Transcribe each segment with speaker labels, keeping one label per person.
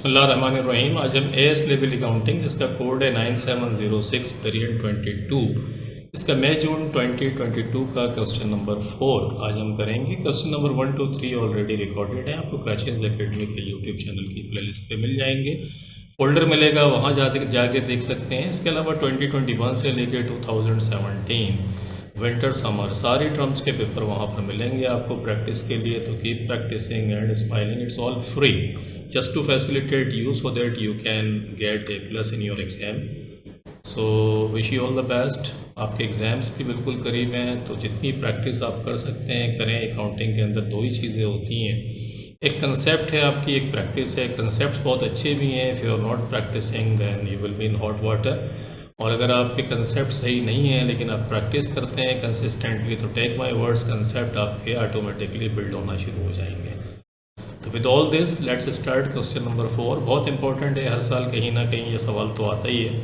Speaker 1: बिस्मिल्लाहिर्रहमानिर्रहीम। आज हम एएस लेवल अकाउंटिंग, जिसका कोड है 9706 वेरिएंट 22, इसका मई जून 2022 का क्वेश्चन नंबर 4 आज हम करेंगे। क्वेश्चन नंबर 1 2 3 ऑलरेडी रिकॉर्डेड है, आपको क्रैचेस एकेडमी के यूट्यूब चैनल की प्लेलिस्ट पे मिल जाएंगे, फोल्डर मिलेगा, वहाँ जाके देख सकते हैं। इसके अलावा 2021 से लेकर 2017 विंटर समर सारी टर्म्स के पेपर वहाँ पर मिलेंगे आपको प्रैक्टिस के लिए। तो keep practicing and smiling, it's all free just to facilitate you so that you can get a plus in your exam. So wish you all the best. आपके एग्ज़ाम्स भी बिल्कुल करीब हैं, तो जितनी प्रैक्टिस आप कर सकते हैं करें। अकाउंटिंग के अंदर दो ही चीज़ें होती हैं, एक कंसेप्ट है आपकी, एक प्रैक्टिस है। कंसेप्ट बहुत अच्छे भी हैं, if you are not practicing then you will be in hot water. और अगर आपके कंसेप्ट सही नहीं हैं लेकिन आप प्रैक्टिस करते हैं कंसिस्टेंटली, तो टेक माई वर्ड्स, कंसेप्ट आपके ऑटोमेटिकली बिल्ड होना शुरू हो जाएंगे। तो with all this let's start question number 4। बहुत इंपॉर्टेंट है, हर साल कहीं ना कहीं ये सवाल तो आता ही है,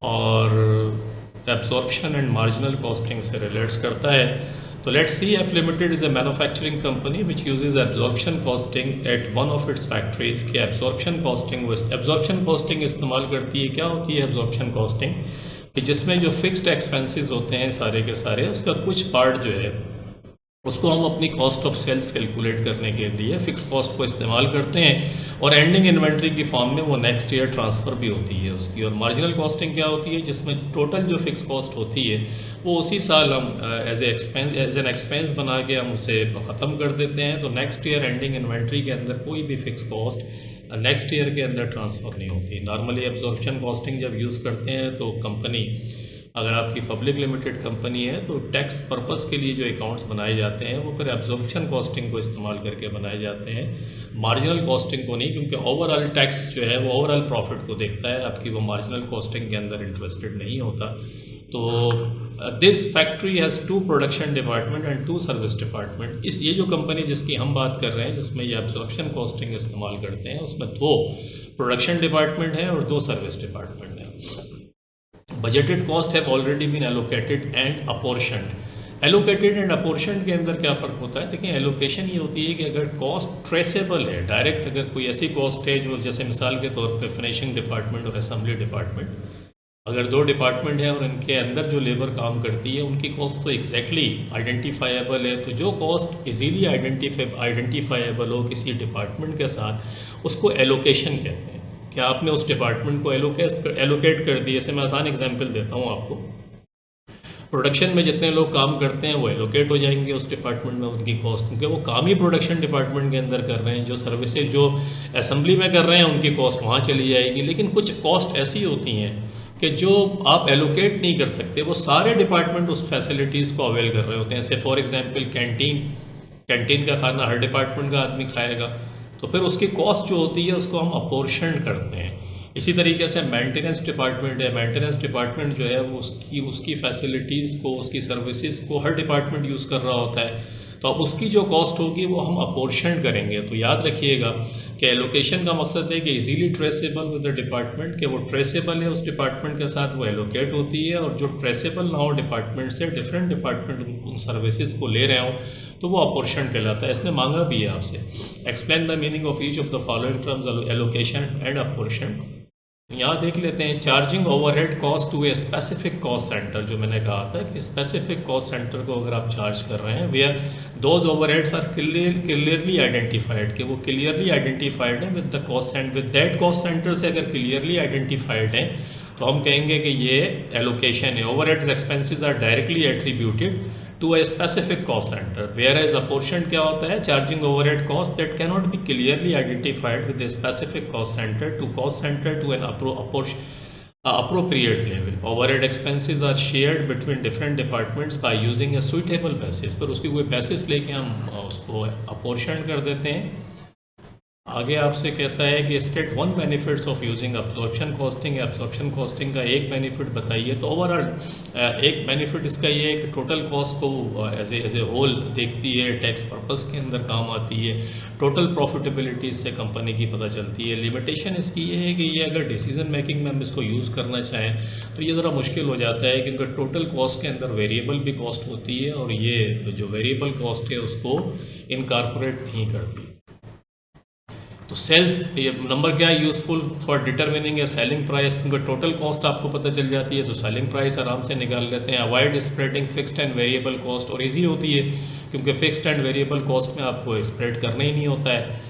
Speaker 1: और एब्जॉर्प्शन एंड मार्जिनल कॉस्टिंग से रिलेट्स करता है। तो let's see, F limited is a manufacturing company which uses absorption costing at one of its factories. के एब्जॉर्प्शन कॉस्टिंग इस्तेमाल करती है। क्या होती है एब्जॉर्प्शन कॉस्टिंग? कि जिसमें जो फिक्स्ड एक्सपेंसेस होते हैं सारे के सारे, उसका कुछ पार्ट जो है उसको हम अपनी कॉस्ट ऑफ सेल्स कैलकुलेट करने के लिए फिक्स कॉस्ट को इस्तेमाल करते हैं, और एंडिंग इन्वेंट्री की फॉर्म में वो नेक्स्ट ईयर ट्रांसफ़र भी होती है उसकी। और मार्जिनल कॉस्टिंग क्या होती है? जिसमें टोटल जो फिक्स कॉस्ट होती है वो उसी साल हम एज एन एक्सपेंस बना के हम उसे ख़त्म कर देते हैं। तो नेक्स्ट ईयर एंडिंग इन्वेंट्री के अंदर कोई भी फिक्स कॉस्ट नेक्स्ट ईयर के अंदर ट्रांसफ़र नहीं होती। नॉर्मली एब्जॉर्प्शन कॉस्टिंग जब यूज़ करते हैं तो कंपनी, अगर आपकी पब्लिक लिमिटेड कंपनी है तो टैक्स पर्पस के लिए जो अकाउंट्स बनाए जाते हैं वो फिर एब्जॉर्प्शन कॉस्टिंग को इस्तेमाल करके बनाए जाते हैं, मार्जिनल कॉस्टिंग को नहीं, क्योंकि ओवरऑल टैक्स जो है वो ओवरऑल प्रॉफिट को देखता है, आपकी वो मार्जिनल कॉस्टिंग के अंदर इंटरेस्टेड नहीं होता। तो this factory has 2 production department and 2 service department. ये जो कंपनी जिसकी हम बात कर रहे हैं, जिसमें ये एब्जॉर्प्शन कॉस्टिंग इस्तेमाल करते हैं, उसमें 2 प्रोडक्शन डिपार्टमेंट है और 2 सर्विस डिपार्टमेंट है। Budgeted cost have already been allocated and apportioned. Allocated and apportioned के अंदर क्या फ़र्क होता है? देखिए, एलोकेशन ये होती है कि अगर कॉस्ट ट्रेसेबल है, डायरेक्ट अगर कोई ऐसी कॉस्ट है जो, जैसे मिसाल के तौर पे फिनिशिंग डिपार्टमेंट और असेंबली डिपार्टमेंट, अगर 2 डिपार्टमेंट है और इनके अंदर जो लेबर काम करती है उनकी कॉस्ट तो एग्जैक्टली आइडेंटिफाइबल है, तो जो कॉस्ट इजीली आइडेंटिफाइबल हो किसी डिपार्टमेंट के साथ, उसको एलोकेशन कहते हैं। क्या आपने उस डिपार्टमेंट को एलोकेट कर दिया। जैसे मैं आसान एग्जांपल देता हूँ आपको, प्रोडक्शन में जितने लोग काम करते हैं वो एलोकेट हो जाएंगे उस डिपार्टमेंट में उनकी कॉस्ट, क्योंकि वो काम ही प्रोडक्शन डिपार्टमेंट के अंदर कर रहे हैं। जो सर्विसेज जो असेंबली में कर रहे हैं उनकी कॉस्ट वहाँ चली जाएगी। लेकिन कुछ कॉस्ट ऐसी होती हैं कि जो आप एलोकेट नहीं कर सकते, वो सारे डिपार्टमेंट उस फैसिलिटीज़ को अवेल कर रहे होते हैं। जैसे फॉर एग्जाम्पल कैंटीन का खाना हर डिपार्टमेंट का आदमी खाएगा, तो फिर उसकी कॉस्ट जो होती है उसको हम अपोर्शन करते हैं। इसी तरीके से मेंटेनेंस डिपार्टमेंट है, मेंटेनेंस डिपार्टमेंट जो है वो उसकी फैसिलिटीज़ को, उसकी सर्विसेज को हर डिपार्टमेंट यूज़ कर रहा होता है, तो अब उसकी जो कॉस्ट होगी वो हम अपोर्शन करेंगे। तो याद रखिएगा कि एलोकेशन का मकसद है कि easily traceable with the department, कि वो ट्रेसेबल है उस डिपार्टमेंट के साथ, वो एलोकेट होती है, और जो ट्रेसेबल ना हो डिपार्टमेंट से, डिफरेंट डिपार्टमेंट उन सर्विसेज को ले रहे हों, तो वो अपोर्शन कहलाता है। इसने मांगा भी है आपसे, explain the meaning of each of the following terms allocation and apportion. यहाँ देख लेते हैं, charging overhead cost to a specific cost center. जो मैंने कहा था कि स्पेसिफिक कॉस्ट सेंटर को अगर आप चार्ज कर रहे हैं, where those overheads are clearly identified, कि वो क्लियरली आइडेंटिफाइड है with the cost and with that cost center से अगर क्लियरली आइडेंटिफाइड है तो हम कहेंगे कि ये एलोकेशन है। Overheads expenses are directly attributed to a specific cost center, whereas apportioned क्या होता है? charging overhead cost that cannot be clearly identified with a specific cost center to an appropriate level. Overhead expenses are shared between different departments by using a suitable basis, पर उसकी कोई basis लेके हम उसको apportion कर देते हैं। आगे आपसे कहता है कि state 1 benefits of using absorption costing. Absorption costing का एक बेनिफिट बताइए। तो ओवरऑल एक बेनिफिट इसका ये है कि टोटल कॉस्ट को एज ए होल देखती है, टैक्स पर्पस के अंदर काम आती है, टोटल प्रॉफिटेबिलिटी इससे कंपनी की पता चलती है। लिमिटेशन इसकी ये है कि ये अगर डिसीजन मेकिंग में हम इसको यूज़ करना चाहें तो ये ज़रा मुश्किल हो जाता है, क्योंकि टोटल कॉस्ट के अंदर वेरिएबल भी कॉस्ट होती है, और ये जो वेरिएबल कॉस्ट है उसको इनकॉर्पोरेट नहीं करती। तो सेल्स ये नंबर क्या है useful for determining A selling price, क्योंकि टोटल कॉस्ट आपको पता चल जाती है तो सेलिंग प्राइस आराम से निकाल लेते हैं। Avoid spreading fixed and variable cost, और इजी होती है क्योंकि फिक्स्ड एंड वेरिएबल कॉस्ट में आपको स्प्रेड करना ही नहीं होता है।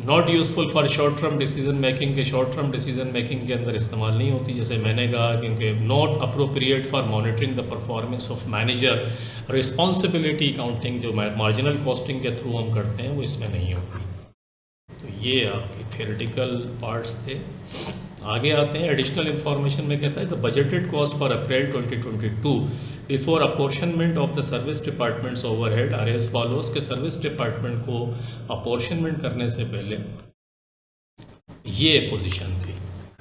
Speaker 1: Not useful for short term decision making, के शॉर्ट टर्म डिसीजन मेकिंग के अंदर इस्तेमाल नहीं होती, जैसे मैंने कहा क्योंकि not appropriate for monitoring the performance of manager. Responsibility accounting जो मार्जिनल कॉस्टिंग के थ्रू हम करते हैं वो इसमें नहीं होती। तो ये आपके थियोरेटिकल पार्ट्स थे। आगे आते हैं एडिशनल इन्फॉर्मेशन में, कहता है the budgeted cost for April 2022 before apportionment of the service departments overhead are as follows, के सर्विस डिपार्टमेंट को अपोर्शनमेंट करने से पहले ये पोजीशन थी।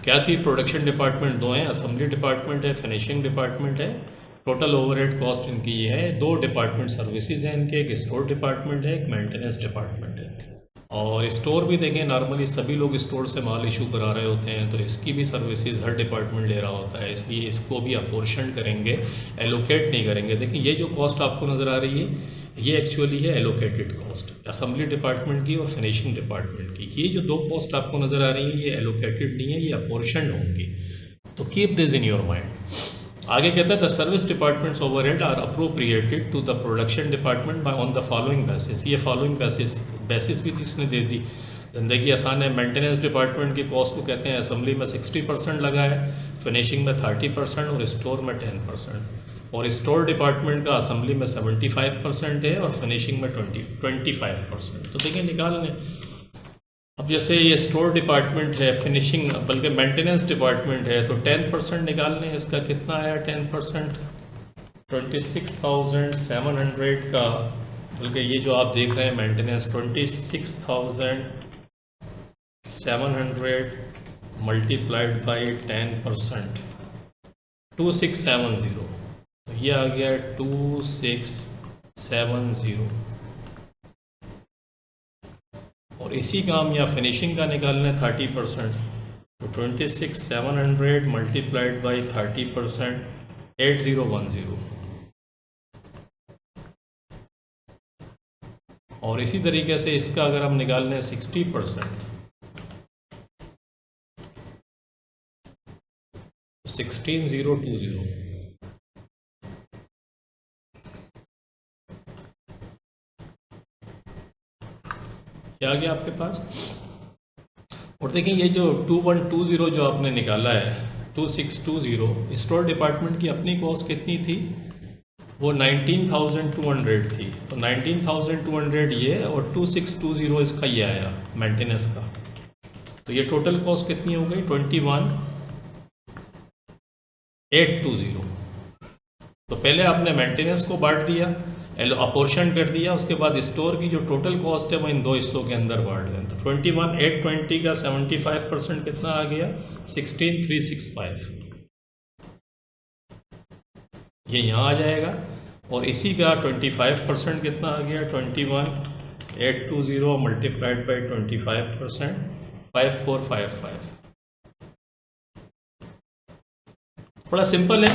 Speaker 1: क्या थी? प्रोडक्शन डिपार्टमेंट दो हैं, असेंबली डिपार्टमेंट है, फिनिशिंग डिपार्टमेंट है। टोटल ओवरहेड कॉस्ट इनकी ये है। दो डिपार्टमेंट सर्विसेज हैं इनके, एक स्टोर डिपार्टमेंट है, एक मेंटेनेंस डिपार्टमेंट है। और स्टोर भी देखें, नॉर्मली सभी लोग स्टोर से माल इशू करा रहे होते हैं तो इसकी भी सर्विसेज हर डिपार्टमेंट ले रहा होता है, इसलिए इसको भी अपोर्शन करेंगे, एलोकेट नहीं करेंगे। देखिए ये जो कॉस्ट आपको नज़र आ रही है ये एक्चुअली है एलोकेटेड कॉस्ट, असेंबली डिपार्टमेंट की और फिनिशिंग डिपार्टमेंट की। ये जो दो कॉस्ट आपको नज़र आ रही है ये एलोकेटेड नहीं है, ये अपोर्शन होंगी, तो keep this in your mind. आगे कहता है the service departments overhead are appropriated to the production department by on the following basis. ये फॉलोइंग बेसिस भी इसने दे दी, ज़िंदगी आसान है। मेंटेनेंस डिपार्टमेंट की कॉस्ट को कहते हैं असेंबली में 60% लगा है, फिनिशिंग में 30% और स्टोर में 10%। और स्टोर डिपार्टमेंट का असेंबली में 75% है और फिनिशिंग में 25%। तो देखिए निकाल लें। अब जैसे ये स्टोर डिपार्टमेंट है, फिनिशिंग बल्कि मेंटेनेंस डिपार्टमेंट है, तो 10% निकालने हैं। इसका कितना आया 10%? 26,700 का, बल्कि ये जो आप देख रहे हैं मेंटेनेंस 26,700 मल्टीप्लाइड बाई 10%, 2670। तो ये आ गया 2670। और इसी काम या फिनिशिंग का निकालना है 30%, तो 26,700 मल्टीप्लाइड बाई 30%, 8010। और इसी तरीके से इसका अगर हम निकाल लें 60%, 16020। क्या आ गया आपके पास? और देखिए ये जो 2120 जो आपने निकाला है 2620, स्टोर डिपार्टमेंट की अपनी कॉस्ट कितनी थी? वो 19,200 थी। तो 19,200 ये और 2620 इसका ये आया मेंटेनेंस का। तो ये टोटल कॉस्ट कितनी हो गई? 21,820। तो पहले आपने मेंटेनेंस को बांट दिया, अपोर्शन कर दिया, उसके बाद स्टोर की जो टोटल कॉस्ट है वो इन दो हिस्सों के अंदर बांट दें। तो 21,820 का 75% कितना आ गया? 16,365। ये यहाँ आ जाएगा। और इसी का 25% कितना आ गया? 21,820 मल्टीप्लाइड बाई 25%, 5455। बड़ा सिंपल है,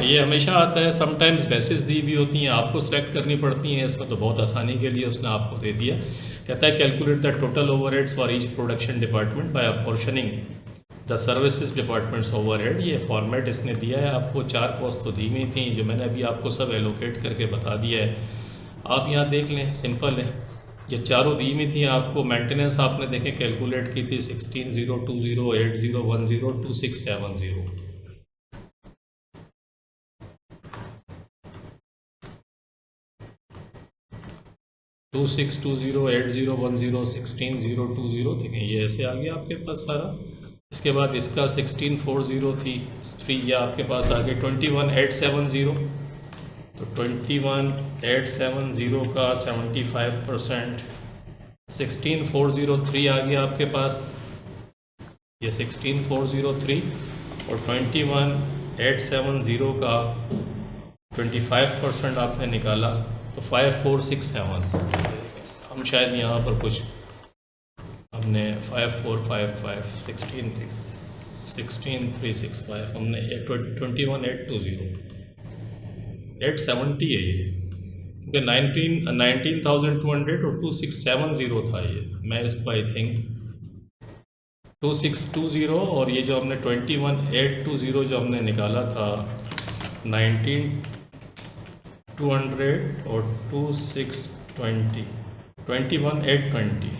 Speaker 1: ये हमेशा आता है। समटाइम्स बेसिस दी भी होती हैं, आपको सेलेक्ट करनी पड़ती हैं। इसमें तो बहुत आसानी के लिए उसने आपको दे दिया। कहता है calculate the total overheads for each production department by apportioning the services departments overhead. ये फॉर्मेट इसने दिया है आपको। चार कॉस्ट तो दी हुई थी जो मैंने अभी आपको सब एलोकेट करके बता दिया है। आप यहाँ देख लें, सिंपल है। ये चारों दी हुई थी आपको। मेंटेनेंस आपने देखें कैलकुलेट की थी 16,020, 8010, 2670। 2620, 8010, 16,020। देखें ये ऐसे आ गया आपके पास सारा। इसके बाद इसका 16,403 थ्री, ये आपके पास आ गए 21,870। तो 21,870 का 75%, 16,403 आ गया आपके पास। ये 16,403 और 21,870 का 25% आपने निकाला तो 5,467। हम शायद यहाँ पर कुछ हमने 5,455, 16,365 हमने 21,820, 870 है ये, क्योंकि 19,200 और 2670 था ये। मैं इसको आई थिंक 2620 और ये जो हमने 21820 जो हमने निकाला था 19200 और 2620 21820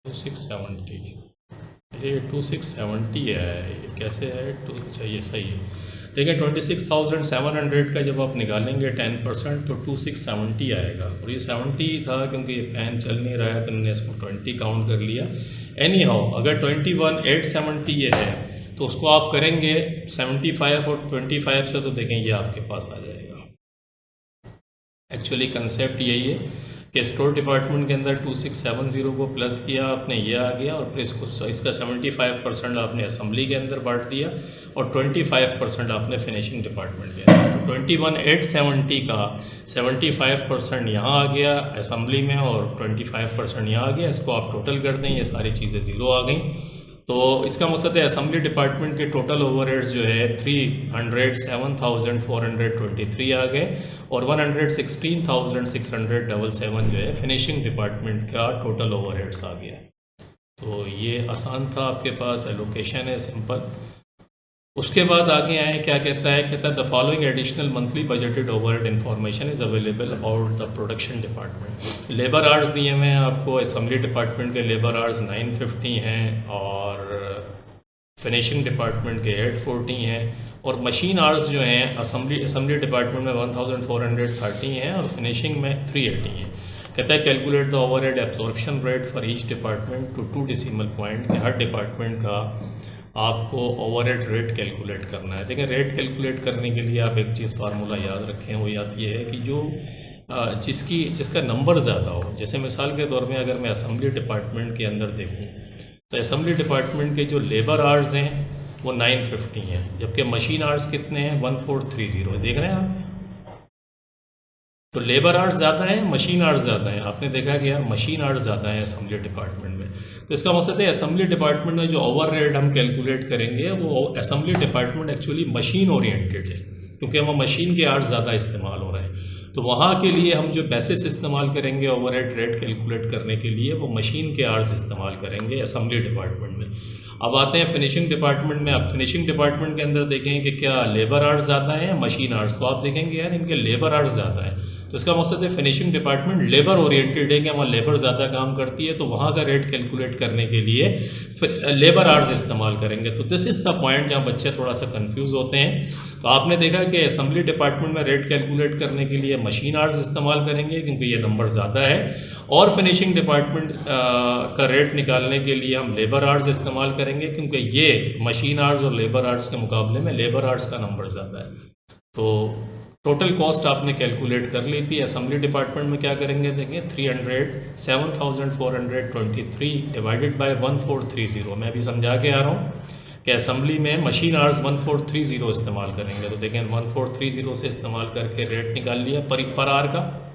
Speaker 1: 2670 ये 2670 है, ये कैसे है टू, अच्छा ये सही है। देखिए 26,700 का जब आप निकालेंगे 10% तो 2670 आएगा और ये 70 ही था क्योंकि ये फैन चल नहीं रहा है तो मैंने इसको 20 काउंट कर लिया। एनी हाउ अगर 21,870 ये है तो उसको आप करेंगे 75 और 25 से तो देखें ये आपके पास आ जाएगा। एक्चुअली कंसेप्ट यही है कि स्टोर डिपार्टमेंट के अंदर 2670 को प्लस किया आपने, ये आ गया और फिर इसका 75% आपने असेंबली के अंदर बांट दिया और 25% आपने फिनिशिंग डिपार्टमेंट के अंदर। तो 21,870 का 75% यहाँ आ गया असेंबली में और 25% यहाँ आ गया। इसको आप टोटल कर दें, ये सारी चीज़ें ज़ीरो आ गई। तो इसका मकसद है असेंबली डिपार्टमेंट के टोटल ओवरहेड्स जो है 307,423 आ गए और 116,677 जो है फिनिशिंग डिपार्टमेंट का टोटल ओवरहेड्स आ गया। तो ये आसान था, आपके पास एलोकेशन है सिंपल। उसके बाद आगे आए, क्या कहता है the following additional monthly budgeted overhead information is available about the production department. Labour hours दिए हुए हैं आपको, असेंबली डिपार्टमेंट के लेबर आवर्स 950 हैं और फिनिशिंग डिपार्टमेंट के 840 हैं और मशीन आवर्स जो हैं असेंबली डिपार्टमेंट में 1430 हैं और फिनिशिंग में 380 हैं। कहता है calculate the overhead absorption rate for each department to 2 decimal point. हर डिपार्टमेंट का आपको ओवरहेड रेट कैलकुलेट करना है। देखिए रेट कैलकुलेट करने के लिए आप एक चीज़ फार्मूला याद रखें, वो याद ये है कि जो जिसका नंबर ज़्यादा हो, जैसे मिसाल के तौर में अगर मैं असेंबली डिपार्टमेंट के अंदर देखूं तो असेंबली डिपार्टमेंट के जो लेबर आवर्स हैं वो 950 हैं, जबकि मशीन आवर्स कितने हैं 1430। देख रहे हैं आप, तो लेबर आवर्स ज़्यादा है, मशीन आवर्स ज़्यादा है। आपने देखा कि यार मशीन आवर्स ज़्यादा है असेंबली डिपार्टमेंट में। तो इसका मकसद है असेंबली डिपार्टमेंट में जो ओवरहेड हम कैलकुलेट करेंगे वो assembly department actually machine oriented है, क्योंकि वहाँ मशीन के आवर्स ज़्यादा इस्तेमाल हो रहे हैं। तो वहाँ के लिए हम जो बेसिस इस्तेमाल करेंगे ओवरहेड रेट कैलकुलेट करने के लिए वो मशीन के आवर्स इस्तेमाल करेंगे असेंबली डिपार्टमेंट में। अब आते हैं फिनिशिंग डिपार्टमेंट में। आप फिनिशिंग डिपार्टमेंट के अंदर देखें कि क्या लेबर आवर्स ज़्यादा हैं या मशीन आवर्स, तो आप देखेंगे यार इनके लेबर आवर्स ज़्यादा हैं। तो इसका मकसद है फिनिशिंग डिपार्टमेंट लेबर ओरिएंटेड है कि वहाँ लेबर ज़्यादा काम करती है, तो वहाँ का रेट कैलकुलेट करने के लिए लेबर आवर्स इस्तेमाल करेंगे। तो दिस इज़ द पॉइंट जहाँ बच्चे थोड़ा सा कंफ्यूज होते हैं। तो आपने देखा कि असेंबली डिपार्टमेंट में रेट कैलकुलेट करने के लिए मशीन आवर्स इस्तेमाल करेंगे क्योंकि ये नंबर ज़्यादा है, और फिनिशिंग डिपार्टमेंट का रेट निकालने के लिए हम लेबर आवर्स इस्तेमाल करेंगे क्योंकि ये मशीन आवर्स और लेबर आवर्स के मुकाबले में लेबर आवर्स का नंबर ज़्यादा है। तो टोटल कॉस्ट आपने कैलकुलेट कर ली थी। असेंबली डिपार्टमेंट में क्या करेंगे, देखें 307,423 डिवाइडेड बाय 1430। मैं भी समझा के आ रहा हूँ कि असेंबली में मशीन आवर्स 1430 इस्तेमाल करेंगे। तो देखें 1430 से इस्तेमाल करके रेट निकाल लिया पर आवर का,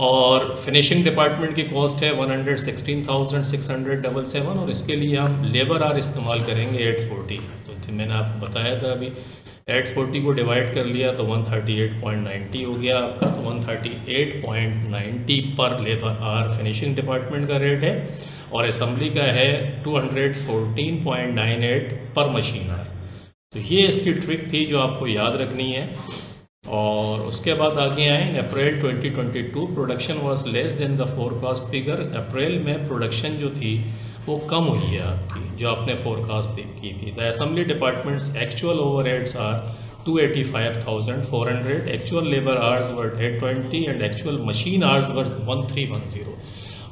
Speaker 1: और फिनिशिंग डिपार्टमेंट की कॉस्ट है 116,677 और इसके लिए हम लेबर आवर इस्तेमाल करेंगे 840। तो मैंने आपको बताया था अभी 840 को डिवाइड कर लिया तो 138.90 हो गया आपका। तो 138.90 पर लेबर आवर फिनिशिंग डिपार्टमेंट का रेट है और असेंबली का है 214.98 पर मशीन आवर। तो ये इसकी ट्रिक थी जो आपको याद रखनी है। और उसके बाद आगे आए, April 2022 production was less than the forecast figure. April में प्रोडक्शन जो थी वो कम हुई है आपकी, जो आपने फोरकास्ट की थी। The assembly departments actual overheads are 285,400, actual labour hours were 820 and actual machine hours were 1310।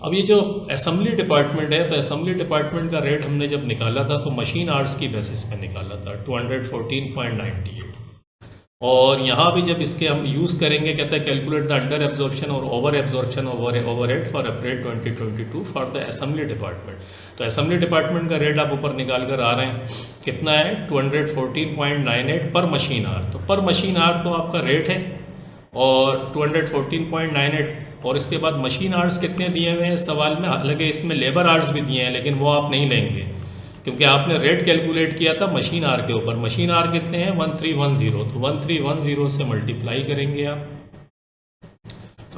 Speaker 1: अब ये जो असेंबली डिपार्टमेंट है, तो असेंबली डिपार्टमेंट का रेट हमने जब निकाला था तो मशीन आवर्स की बेसिस पे निकाला था 214.98। और यहाँ भी जब इसके हम यूज़ करेंगे, कहता है कैलकुलेट द अंडर एब्जॉर्प्शन और over absorption overhead for April 2022 for the assembly department. तो असेंबली डिपार्टमेंट का रेट आप ऊपर निकाल कर आ रहे हैं, कितना है 214.98 पर मशीन आवर। तो पर मशीन आवर तो आपका रेट है और 214.98, और इसके बाद मशीन आवर्स कितने दिए हुए हैं इस सवाल में, हालांकि इसमें लेबर आवर्स भी दिए हैं लेकिन वो आप नहीं लेंगे क्योंकि आपने रेट कैलकुलेट किया था मशीन आर के ऊपर। मशीन आर कितने हैं 1310, तो 1310 से मल्टीप्लाई करेंगे आप।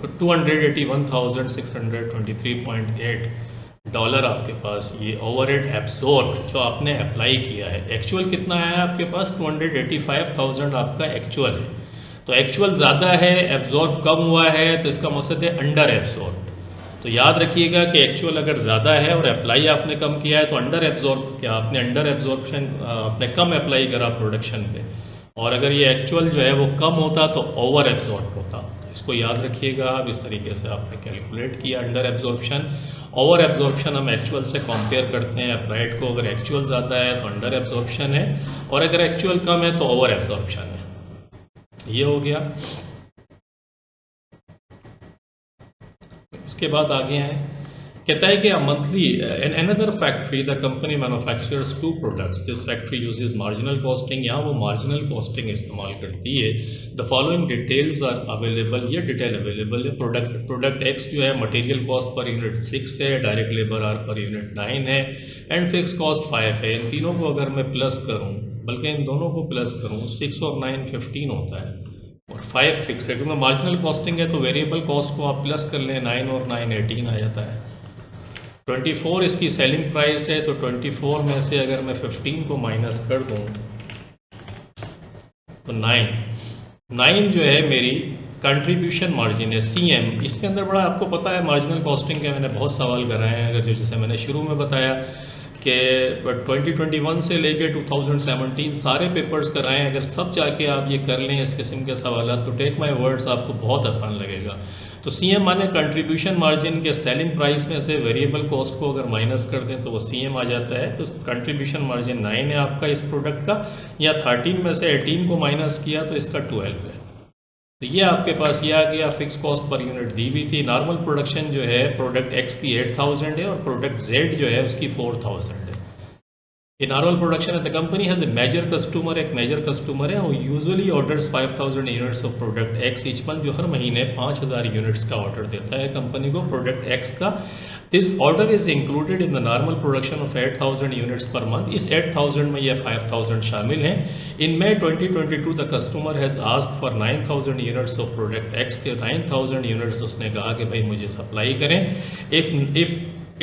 Speaker 1: तो $281,623.8 आपके पास ये ओवरहेड एब्जॉर्ब जो आपने अप्लाई किया है। एक्चुअल कितना आया आपके पास? 285,000 आपका एक्चुअल है। तो एक्चुअल ज़्यादा है, एब्जॉर्ब कम हुआ है, तो इसका मकसद है अंडर एब्जॉर्ब। तो याद रखिएगा कि एक्चुअल अगर ज़्यादा है और अप्लाई आपने कम किया है तो अंडर एब्जॉर्ब, क्या आपने अंडर एब्जॉर्बशन आपने कम अप्लाई करा प्रोडक्शन पे, और अगर ये एक्चुअल जो है वो कम होता तो ओवर एब्जॉर्ब होता। तो इसको याद रखिएगा आप, इस तरीके से आपने कैलकुलेट किया अंडर एब्जॉर्बशन। ओवर एब्जॉर्बशन हम एक्चुअल से कंपेयर करते हैं अप्लाइड को, अगर एक्चुअल ज़्यादा है तो अंडर एब्जॉर्बशन है, और अगर एक्चुअल कम है तो ओवर एब्जॉर्बशन है। ये हो गया। इसके बाद आगे हैं, कहता है कि monthly in another factory the company manufactures 2 products, this factory uses marginal costing, यहाँ वो मार्जिनल कॉस्टिंग इस्तेमाल करती है। The following details are available, ये डिटेल अवेलेबल है। प्रोडक्ट एक्स जो है मटेरियल कॉस्ट पर यूनिट 6 है, direct labour are per unit 9 है, एंड फिक्स कॉस्ट 5 है। इन तीनों को अगर मैं प्लस करूँ, बल्कि इन दोनों को प्लस करूँ, 6 और 9 15 होता है, और 5 फिक्स है, क्योंकि मार्जिनल कॉस्टिंग है तो वेरिएबल कॉस्ट को आप प्लस कर लें, 9 और 9 18 आ जाता है। 24 इसकी सेलिंग प्राइस है, तो 24 में से अगर मैं 15 को माइनस कर दूं तो 9 जो है मेरी कंट्रीब्यूशन मार्जिन है, CM। इसके अंदर बड़ा आपको पता है मार्जिनल कॉस्टिंग के मैंने बहुत सवाल कराए हैं, अगर जैसे मैंने शुरू में बताया कि 2021 से लेके 2017 सारे पेपर्स कराएं, अगर सब जाके आप ये कर लें इस किस्म के सवाल, तो टेक माय वर्ड्स आपको बहुत आसान लगेगा। तो CM माने कंट्रीब्यूशन मार्जिन के सेलिंग प्राइस में से वेरिएबल कॉस्ट को अगर माइनस कर दें तो वो CM आ जाता है। तो कंट्रीब्यूशन मार्जिन 9 है आपका इस प्रोडक्ट का, या 13 में से 18 को माइनस किया तो इसका 12 है। तो ये आपके पास ये आ गया। फिक्स कॉस्ट पर यूनिट दी हुई थी। नॉर्मल प्रोडक्शन जो है प्रोडक्ट एक्स की 8000 है और प्रोडक्ट जेड जो है उसकी 4000 है। In our production, the company has a major customer, एक मेजर कस्टमर है, वो usually orders 5000 units of product x each month, जो हर महीने 5000 यूनिट्स का ऑर्डर देता है कंपनी को प्रोडक्ट एक्स का। This order is included in the normal production of 8000 units per month. इस 8000 में ये 5000 शामिल हैं। इन May 2022 the customer has asked for 9000 units of product x के 9000 यूनिट्स उसने कहा कि भाई मुझे सप्लाई करें। If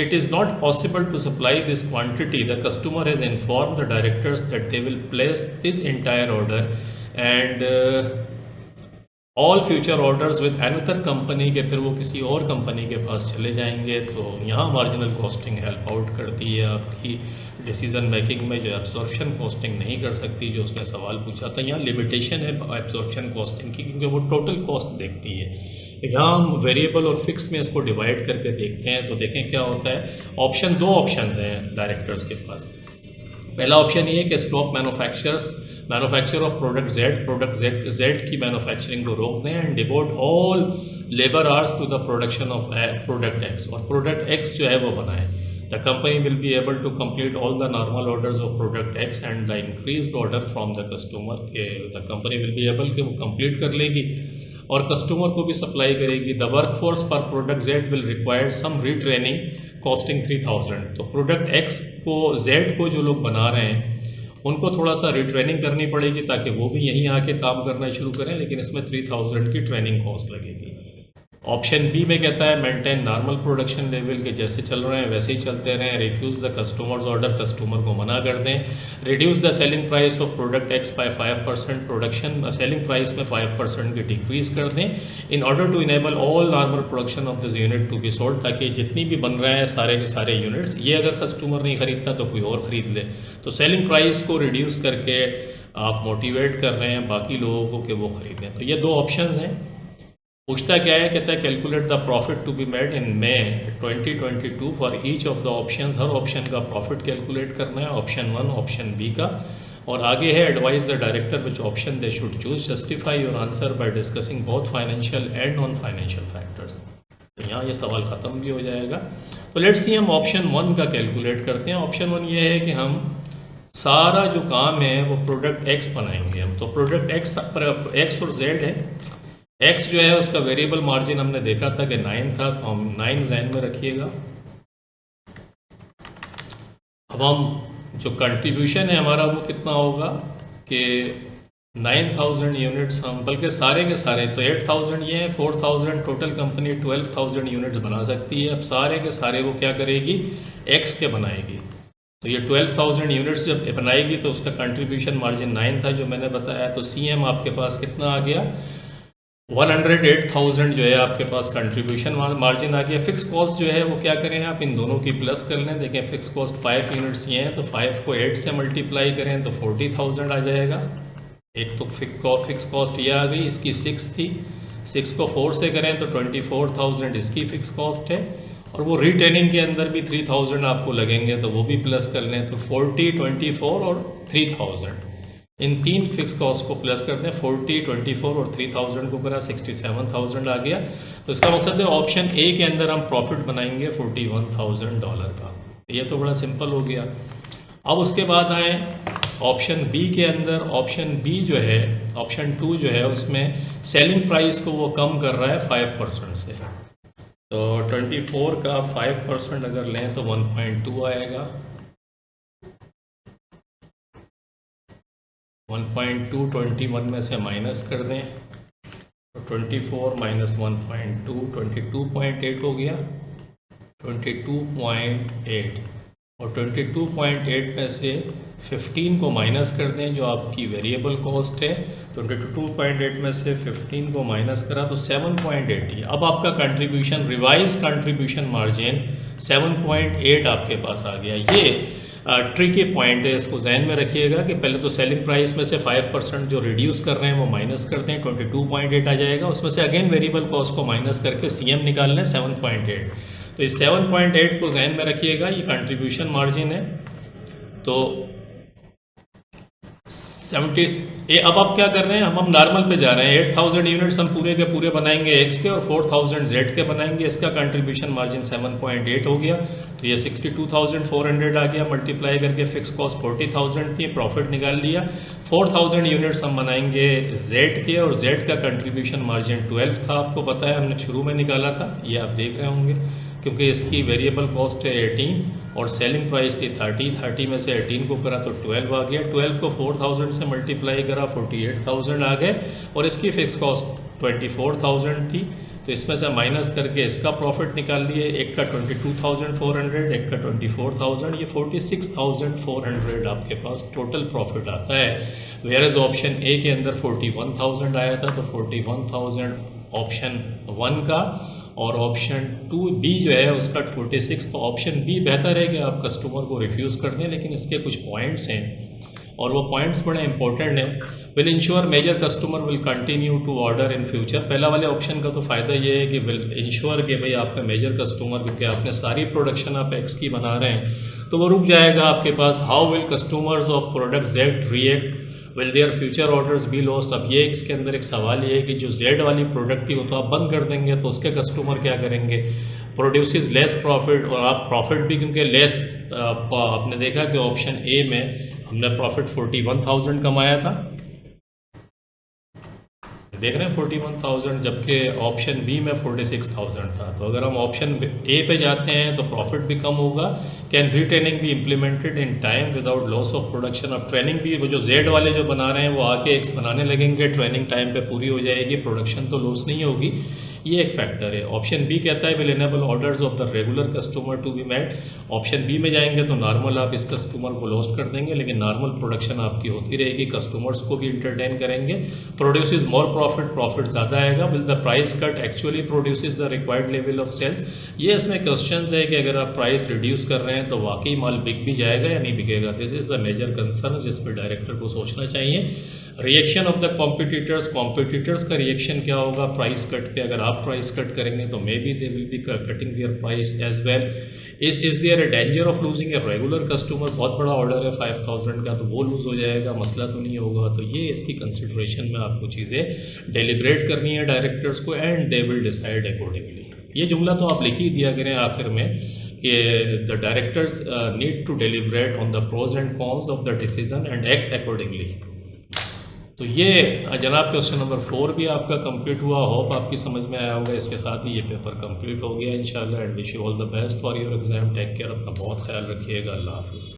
Speaker 1: it is not possible to supply this quantity, the customer has informed the directors that they will place this entire order and all future orders with another company के, फिर वो किसी और कंपनी के पास चले जाएंगे। तो यहाँ मार्जिनल कॉस्टिंग हेल्प आउट करती है आपकी डिसीजन मेकिंग में, जो एब्जॉर्प्शन कॉस्टिंग नहीं कर सकती, जो उसने सवाल पूछा था। यहाँ लिमिटेशन है एब्जॉर्प्शन कॉस्टिंग की, क्योंकि वो टोटल कॉस्ट देखती है। यहाँ हम वेरिएबल और फिक्स में इसको डिवाइड करके देखते हैं, तो देखें क्या होता है। ऑप्शन, दो ऑप्शन हैं डायरेक्टर्स के पास। पहला ऑप्शन ये है कि stop manufacture of product Z की मैन्युफैक्चरिंग को रोक दें and devote all labour hours to the production of product X, और प्रोडक्ट एक्स जो है वो बनाए। The company will be able to complete all the normal orders of product X and the increased order from the customer के, the company will be able कि वो complete कर लेगी और कस्टमर को भी सप्लाई करेगी। The workforce per product Z will require some retraining costing 3000। तो प्रोडक्ट एक्स को, जेड को जो लोग बना रहे हैं उनको थोड़ा सा रिट्रेनिंग करनी पड़ेगी ताकि वो भी यहीं आके काम करना शुरू करें, लेकिन इसमें 3000 की ट्रेनिंग कॉस्ट लगेगी। ऑप्शन बी में कहता है मेंटेन नॉर्मल प्रोडक्शन लेवल के, जैसे चल रहे हैं वैसे ही चलते रहें। Refuse the customer's order, customer को मना कर दें। Reduce the selling price of product X by 5%, production selling price में 5% की डिक्रीज कर दें। In order to enable all normal production of this unit to be sold, ताकि जितनी भी बन रहा है सारे के सारे यूनिट्स, ये अगर कस्टमर नहीं खरीदता तो कोई और ख़रीद ले। तो सेलिंग प्राइस को रिड्यूस करके आप मोटिवेट कर रहे हैं बाकी लोगों को कि वो ख़रीदें। तो ये दो ऑप्शंस हैं। पूछता क्या है, कहता है calculate the profit to be made in May 2022 for each of the options, हर ऑप्शन का प्रॉफिट कैलकुलेट करना है, ऑप्शन 1 ऑप्शन बी का। और आगे है advice the director which option they should choose, justify your answer by discussing both financial and non financial factors. तो यहाँ ये सवाल ख़त्म भी हो जाएगा। तो लेट्स सी हम ऑप्शन 1 का कैलकुलेट करते हैं। ऑप्शन 1 ये है कि हम सारा जो काम है वो प्रोडक्ट एक्स बनाएंगे हम। तो प्रोडक्ट एक्स और जेड है। एक्स जो है उसका वेरिएबल मार्जिन हमने देखा था कि 9 था, तो हम 9 जहन में रखिएगा। अब हम जो कंट्रीब्यूशन है हमारा वो कितना होगा कि 9000 यूनिट्स हम, बल्कि सारे के सारे तो 8000 ये हैं, 4000 टोटल कंपनी 12000 यूनिट्स बना सकती है। अब सारे के सारे वो क्या करेगी, एक्स के बनाएगी। तो ये 12000 यूनिट्स जब बनाएगी तो उसका कंट्रीब्यूशन मार्जिन 9 था जो मैंने बताया। तो सीएम आपके पास कितना आ गया, 108,000 जो है आपके पास कंट्रीब्यूशन मार्जिन आ गया। फिक्स कॉस्ट जो है वो क्या करें आप, इन दोनों की प्लस कर लें। देखें फिक्स कॉस्ट 5 यूनिट्स ये हैं, तो 5 को 8 से मल्टीप्लाई करें तो 40,000 आ जाएगा। एक तो फिक्स कॉस्ट ये आ गई, इसकी 6 थी, 6 को 4 से करें तो 24,000 इसकी फिक्स कॉस्ट है। और वो रिटेनिंग के अंदर भी 3000 आपको लगेंगे, तो वो भी प्लस कर लें। तो 40, 24 और 3000, इन तीन फिक्स कॉस्ट को प्लस करते हैं। 40, 24 और 3000 को करा 67,000 आ गया। तो इसका मकसद है ऑप्शन ए के अंदर हम प्रॉफिट बनाएंगे $41,000 का। ये तो बड़ा सिंपल हो गया। अब उसके बाद आए ऑप्शन बी के अंदर। ऑप्शन बी जो है, ऑप्शन 2 जो है, उसमें सेलिंग प्राइस को वो कम कर रहा है 5% से। तो 24 का 5% अगर लें तो 1.2 आएगा। 1.2 21 में से माइनस कर दें तो 24 माइनस 1.2 22.8 हो गया। 22.8 और 22.8 में से 15 को माइनस कर दें जो आपकी वेरिएबल कॉस्ट है। तो 22.8 में से 15 को माइनस करा तो 7.8 ही। अब आपका कंट्रीब्यूशन, रिवाइज कंट्रीब्यूशन मार्जिन 7.8 आपके पास आ गया। ये ट्रिकी पॉइंट है, इसको जहन में रखिएगा कि पहले तो सेलिंग प्राइस में से 5% जो रिड्यूस कर रहे हैं वो माइनस करते हैं, 22.8 आ जाएगा। उसमें से अगेन वेरिएबल कॉस्ट को माइनस करके सीएम निकालना है 7.8। तो इस 7.8 को जहन में रखिएगा, ये कंट्रीब्यूशन मार्जिन है। तो 70 अब आप क्या कर रहे हैं, हम नॉर्मल पे जा रहे हैं। 8000 यूनिट्स हम पूरे के पूरे बनाएंगे एक्स के और 4000 जेड के बनाएंगे। इसका कंट्रीब्यूशन मार्जिन 7.8 हो गया। तो ये 62,400 आ गया। मल्टीप्लाई करके फिक्स कॉस्ट 40,000 थी, प्रॉफिट निकाल लिया। 4000 यूनिट्स हम बनाएंगे जेड के और जेड का कंट्रीब्यूशन मार्जिन 12 था, आपको पता है हमने शुरू में निकाला था, ये आप देख रहे होंगे। क्योंकि इसकी वेरिएबल कॉस्ट है 18 और सेलिंग प्राइस थी 30 में से 18 को करा तो 12 आ गया। 12 को 4000 से मल्टीप्लाई करा 48,000 आ गए और इसकी फिक्स कॉस्ट 24,000 थी। तो इसमें से माइनस करके इसका प्रॉफिट निकाल लिए। एक का 22,400, एक का 24,000, ये 46,400 आपके पास टोटल प्रॉफिट आता है। वेयर एज ऑप्शन ए के अंदर 41,000 आया था, तो 41,000 ऑप्शन 1 का और ऑप्शन 2 बी जो है उसका 46। तो ऑप्शन बी बेहतर है कि आप कस्टमर को रिफ्यूज़ कर दें, लेकिन इसके कुछ पॉइंट्स हैं और वो पॉइंट्स बड़े इंपॉर्टेंट हैं। Will ensure major customer will continue to order in future. पहला वाले ऑप्शन का तो फ़ायदा ये है कि विल इंश्योर कि भाई आपका मेजर कस्टमर, क्योंकि आपने सारी प्रोडक्शन आप एक्स की बना रहे हैं तो वो रुक जाएगा आपके पास। How will customers of product Z react, will their future orders be lost. अब ये इसके अंदर एक सवाल ये है कि जो जेड वाली प्रोडक्ट थी वो तो आप बंद कर देंगे, तो उसके कस्टमर क्या करेंगे। प्रोड्यूसेस लेस प्रॉफिट, और आप प्रॉफिट भी क्योंकि लेस, आपने देखा कि ऑप्शन ए में हमने प्रॉफिट 41,000 कमाया था, देख रहे हैं 41,000, जबकि ऑप्शन बी में 46,000 था। तो अगर हम ऑप्शन ए पे जाते हैं तो प्रॉफिट भी कम होगा। कैन रिट्रेनिंग भी implemented in time without loss of production. अब ट्रेनिंग भी वो जो जेड वाले जो बना रहे हैं वो आके एक्स बनाने लगेंगे, ट्रेनिंग टाइम पे पूरी हो जाएगी, प्रोडक्शन तो लॉस नहीं होगी। ये एक फैक्टर है। ऑप्शन बी कहता है will enable orders of the regular customer to be met. Option B में जाएंगे तो नॉर्मल आप इस कस्टमर को लॉस्ट कर देंगे, लेकिन नॉर्मल प्रोडक्शन आपकी होती रहेगी, कस्टमर्स को भी इंटरटेन करेंगे। प्रोड्यूसेस मोर प्रॉफिट ज़्यादा आएगा। Will the price cut actually produces the required level of sales. ये इसमें क्वेश्चन है कि अगर आप प्राइस रिड्यूस कर रहे हैं तो वाकई माल बिक भी जाएगा या नहीं बिकेगा। This is the major concern जिस पर डायरेक्टर को सोचना चाहिए। रिएक्शन ऑफ द कॉम्पिटिटर्स का रिएक्शन क्या होगा प्राइस कट पे। अगर आप प्राइस कट करेंगे तो maybe they will be cutting their price as well. Is there a danger of losing a regular customer. बहुत बड़ा ऑर्डर है 5,000 का, तो वो लूज़ हो जाएगा, मसला तो नहीं होगा। तो ये इसकी कंसिड्रेशन में आपको चीज़ें डेलिब्रेट करनी है डायरेक्टर्स को, and they will decide accordingly. ये जुमला तो आप लिख ही दिया करें आखिर में कि the directors need to deliberate on the pros and cons of the decision and act accordingly. तो ये जनाब क्वेश्चन नंबर 4 भी आपका कंप्लीट हुआ। होप आपकी समझ में आया होगा। इसके साथ ही ये पेपर कंप्लीट हो गया इंशाल्लाह। And wish you all the best for your exam. Take care, अपना बहुत ख्याल रखिएगा। अल्लाह हाफिज़।